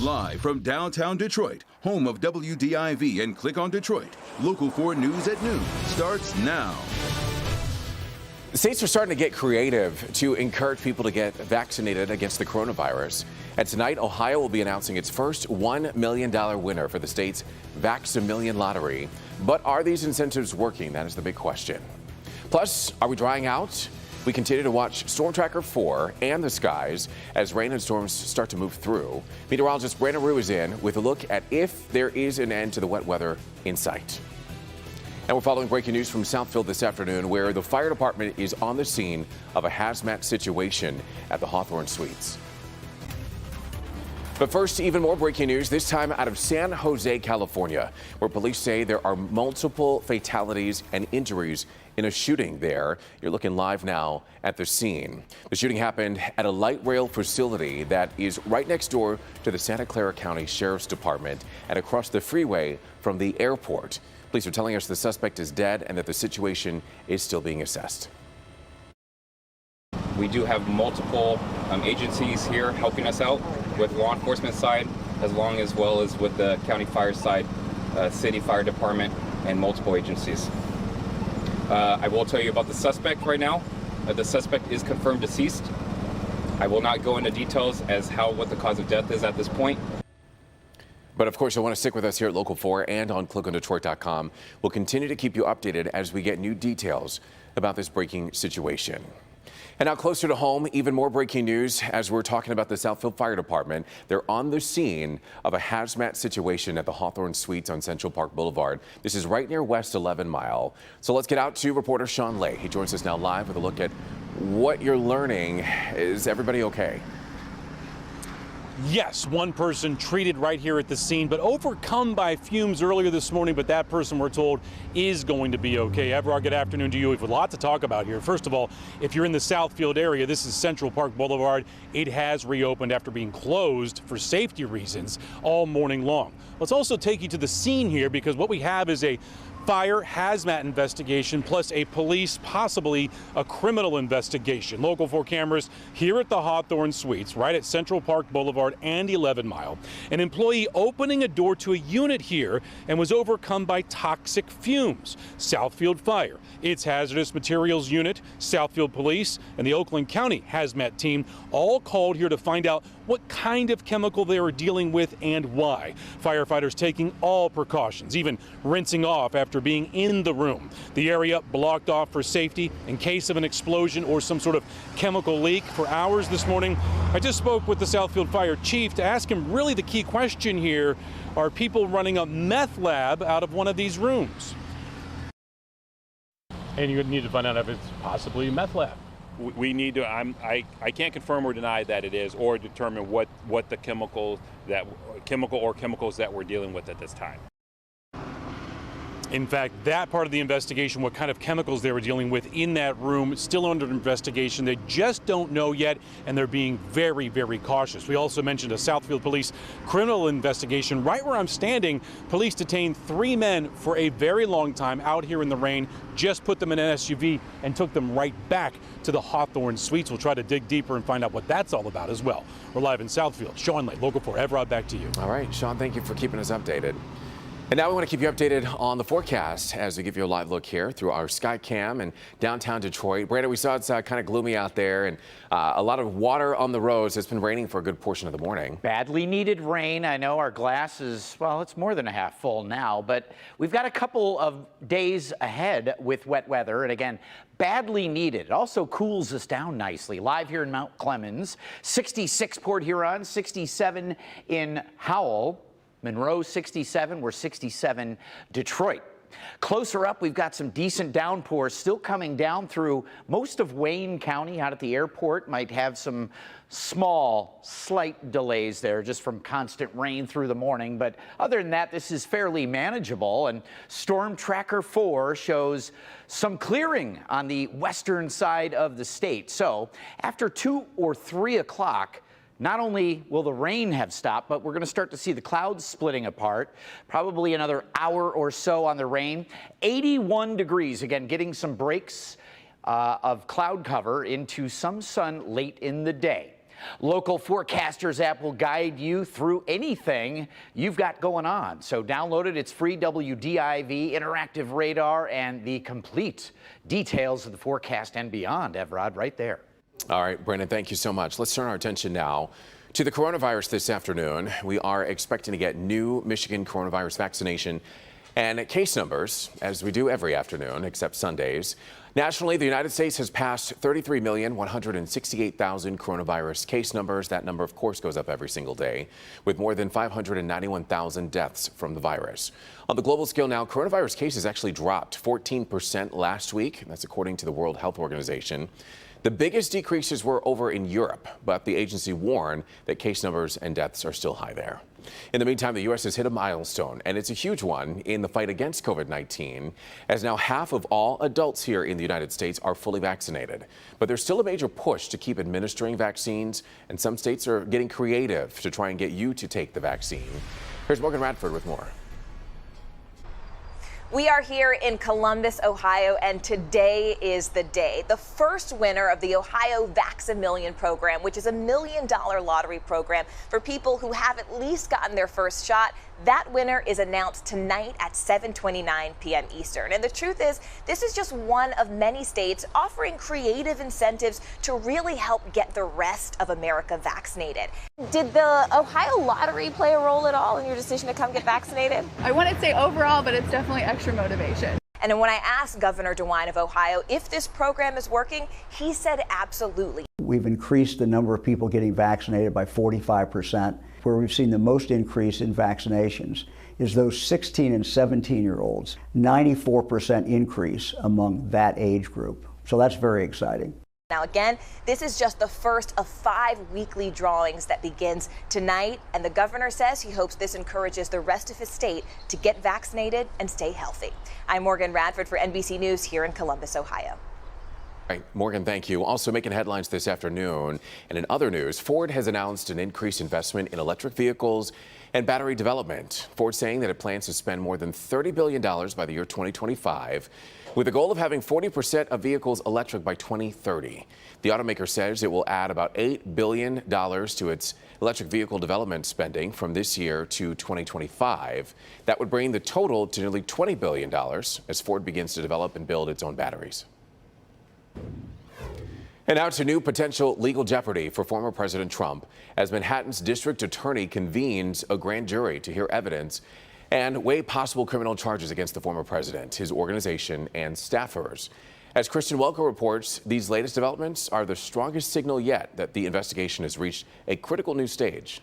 Live from downtown Detroit, home of WDIV and Click on Detroit, Local 4 News at noon starts now. States are starting to get creative to encourage people to get vaccinated against the coronavirus. And tonight, Ohio will be announcing its first $1 million winner for the state's Vax-A-Million lottery. But are these incentives working? That is the big question. Plus, are we drying out? We continue to watch Storm Tracker 4 and the skies as rain and storms start to move through. Meteorologist Brandon Rue is in with a look at if there is an end to the wet weather in sight. And we're following breaking news from Southfield this afternoon, where the fire department is on the scene of a hazmat situation at the Hawthorne Suites. But first, even more breaking news, this time out of San Jose, California, where police say there are multiple fatalities and injuries in a shooting there. You're looking live now at the scene. The shooting happened at a light rail facility that is right next door to the Santa Clara County Sheriff's Department and across the freeway from the airport. Police are telling us the suspect is dead and that the situation is still being assessed. We do have multiple agencies here helping us out with law enforcement side, as well as with the county fire side, city fire department, and multiple agencies. I will tell you about the suspect right now. The suspect is confirmed deceased. I will not go into details as what the cause of death is at this point. But of course, you'll want to stick with us here at Local 4 and on clickondetroit.com. We'll continue to keep you updated as we get new details about this breaking situation. And now closer to home, even more breaking news as we're talking about the Southfield Fire Department. They're on the scene of a hazmat situation at the Hawthorne Suites on Central Park Boulevard. This is right near West 11 Mile. So let's get out to reporter Sean Lay. He joins us now live with a look at what you're learning. Is everybody okay? Yes, one person treated right here at the scene, but overcome by fumes earlier this morning. But that person, we're told, is going to be okay. Everard, good afternoon to you. We have a lot to talk about here. First of all, if you're in the Southfield area, this is Central Park Boulevard. It has reopened after being closed for safety reasons all morning long. Let's also take you to the scene here, because what we have is a fire hazmat investigation plus a police, possibly a criminal investigation. Local 4 cameras here at the Hawthorne Suites, right at Central Park Boulevard and 11 Mile. An employee opening a door to a unit here and was overcome by toxic fumes. Southfield Fire, its hazardous materials unit, Southfield Police, and the Oakland County hazmat team all called here to find out what kind of chemical they were dealing with and why. Firefighters taking all precautions, even rinsing off after being in the room. The area blocked off for safety in case of an explosion or some sort of chemical leak for hours this morning. I just spoke with the Southfield Fire Chief to ask him really the key question here. Are people running a meth lab out of one of these rooms? And you need to find out if it's possibly a meth lab. We need to, I can't confirm or deny that it is, or determine what the chemicals that we're dealing with at this time. In fact, that part of the investigation, what kind of chemicals they were dealing with in that room, still under investigation. They just don't know yet, and they're being very, very cautious. We also mentioned a Southfield Police criminal investigation. Right where I'm standing, police detained 3 men for a very long time out here in the rain, just put them in an SUV and took them right back to the Hawthorne Suites. We'll try to dig deeper and find out what that's all about as well. We're live in Southfield. Sean Lay, Local 4. Everard, back to you. All right, Sean, thank you for keeping us updated. And now we want to keep you updated on the forecast as we give you a live look here through our sky cam in downtown Detroit. Brandon, we saw it's kind of gloomy out there and a lot of water on the roads. It's been raining for a good portion of the morning. Badly needed rain. I know our glass is, well, it's more than a half full now, but we've got a couple of days ahead with wet weather. And again, badly needed. It also cools us down nicely. Live here in Mount Clemens, 66 Port Huron, 67 in Howell. Monroe 67, we're 67 Detroit. Closer up, we've got some decent downpours still coming down through most of Wayne County. Out at the airport, might have some small, slight delays there just from constant rain through the morning. But other than that, this is fairly manageable. And Storm Tracker 4 shows some clearing on the western side of the state. So after 2 or 3 o'clock, not only will the rain have stopped, but we're going to start to see the clouds splitting apart. Probably another hour or so on the rain. 81 degrees, again, getting some breaks of cloud cover into some sun late in the day. Local Forecasters app will guide you through anything you've got going on. So download it. It's free. WDIV, interactive radar, and the complete details of the forecast and beyond. Evrod, right there. All right, Brandon, thank you so much. Let's turn our attention now to the coronavirus this afternoon. We are expecting to get new Michigan coronavirus vaccination and case numbers, as we do every afternoon, except Sundays. Nationally, the United States has passed 33,168,000 coronavirus case numbers. That number, of course, goes up every single day, with more than 591,000 deaths from the virus. On the global scale now, coronavirus cases actually dropped 14% last week. That's according to the World Health Organization. The biggest decreases were over in Europe, but the agency warned that case numbers and deaths are still high there. In the meantime, the U.S. has hit a milestone, and it's a huge one in the fight against COVID-19, as now half of all adults here in the United States are fully vaccinated. But there's still a major push to keep administering vaccines, and some states are getting creative to try and get you to take the vaccine. Here's Morgan Radford with more. We are here in Columbus, Ohio, and today is the day. The first winner of the Ohio Vax-A-Million program, which is a $1 million lottery program for people who have at least gotten their first shot. That winner is announced tonight at 7:29 p.m. Eastern. And the truth is, this is just one of many states offering creative incentives to really help get the rest of America vaccinated. Did the Ohio lottery play a role at all in your decision to come get vaccinated? I wouldn't say overall, but it's definitely extra motivation. And when I asked Governor DeWine of Ohio if this program is working, he said absolutely. We've increased the number of people getting vaccinated by 45%. Where we've seen the most increase in vaccinations is those 16 and 17-year-olds, 94% increase among that age group. So that's very exciting. Now, again, this is just the first of 5 weekly drawings that begins tonight, and the governor says he hopes this encourages the rest of his state to get vaccinated and stay healthy. I'm Morgan Radford for NBC News here in Columbus, Ohio. Right, Morgan, thank you. Also making headlines this afternoon. And in other news, Ford has announced an increased investment in electric vehicles and battery development. Ford saying that it plans to spend more than $30 billion by the year 2025, with the goal of having 40% of vehicles electric by 2030. The automaker says it will add about $8 billion to its electric vehicle development spending from this year to 2025. That would bring the total to nearly $20 billion as Ford begins to develop and build its own batteries. And now to new potential legal jeopardy for former President Trump as Manhattan's district attorney convenes a grand jury to hear evidence and weigh possible criminal charges against the former president, his organization, and staffers. As Christian Welker reports, these latest developments are the strongest signal yet that the investigation has reached a critical new stage.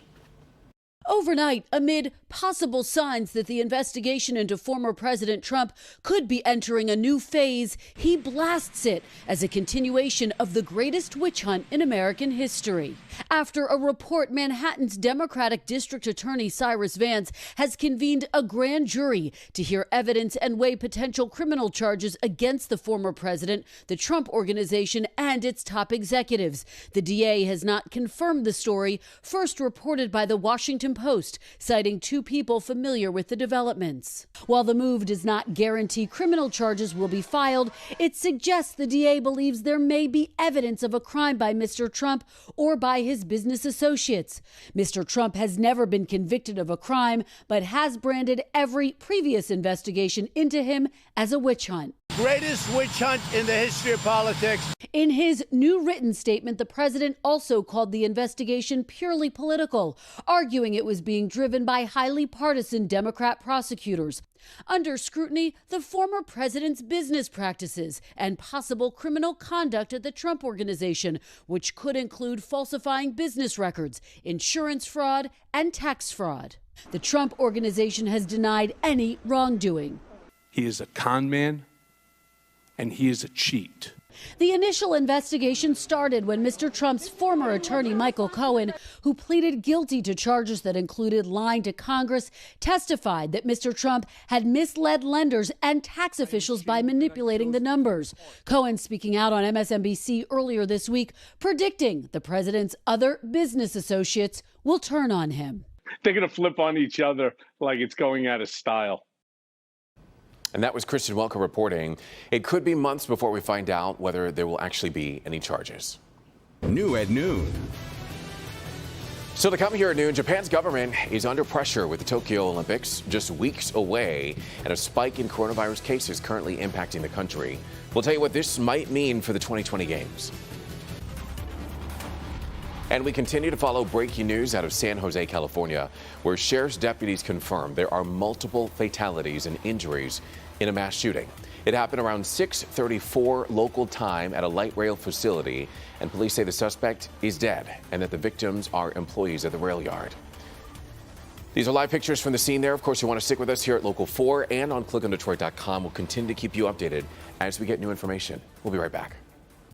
Overnight, amid possible signs that the investigation into former President Trump could be entering a new phase, he blasts it as a continuation of the greatest witch hunt in American history. After a report, Manhattan's Democratic District Attorney Cyrus Vance has convened a grand jury to hear evidence and weigh potential criminal charges against the former president, the Trump Organization, and its top executives. The DA has not confirmed the story, first reported by the Washington Post, citing 2 people familiar with the developments. While the move does not guarantee criminal charges will be filed, it suggests the DA believes there may be evidence of a crime by Mr. Trump or by his business associates. Mr. Trump has never been convicted of a crime, but has branded every previous investigation into him as a witch hunt. Greatest witch hunt in the history of politics. In his new written statement, the president also called the investigation purely political, arguing it was being driven by highly partisan Democrat prosecutors. Under scrutiny, the former president's business practices and possible criminal conduct at the Trump Organization, which could include falsifying business records, insurance fraud, and tax fraud. The Trump Organization has denied any wrongdoing. He is a con man, and he is a cheat. The initial investigation started when Mr. Trump's former attorney, Michael Cohen, who pleaded guilty to charges that included lying to Congress, testified that Mr. Trump had misled lenders and tax officials by manipulating the numbers. Cohen speaking out on MSNBC earlier this week, predicting the president's other business associates will turn on him. They're going to flip on each other like it's going out of style. And that was Christian Welker reporting. It could be months before we find out whether there will actually be any charges. New at noon. So to come here at noon, Japan's government is under pressure with the Tokyo Olympics just weeks away and a spike in coronavirus cases currently impacting the country. We'll tell you what this might mean for the 2020 games. And we continue to follow breaking news out of San Jose, California, where sheriff's deputies confirm there are multiple fatalities and injuries in a mass shooting. It happened around 6:34 local time at a light rail facility, and police say the suspect is dead and that the victims are employees of the rail yard. These are live pictures from the scene there. Of course, you want to stick with us here at Local 4 and on clickondetroit.com. We'll continue to keep you updated as we get new information. We'll be right back.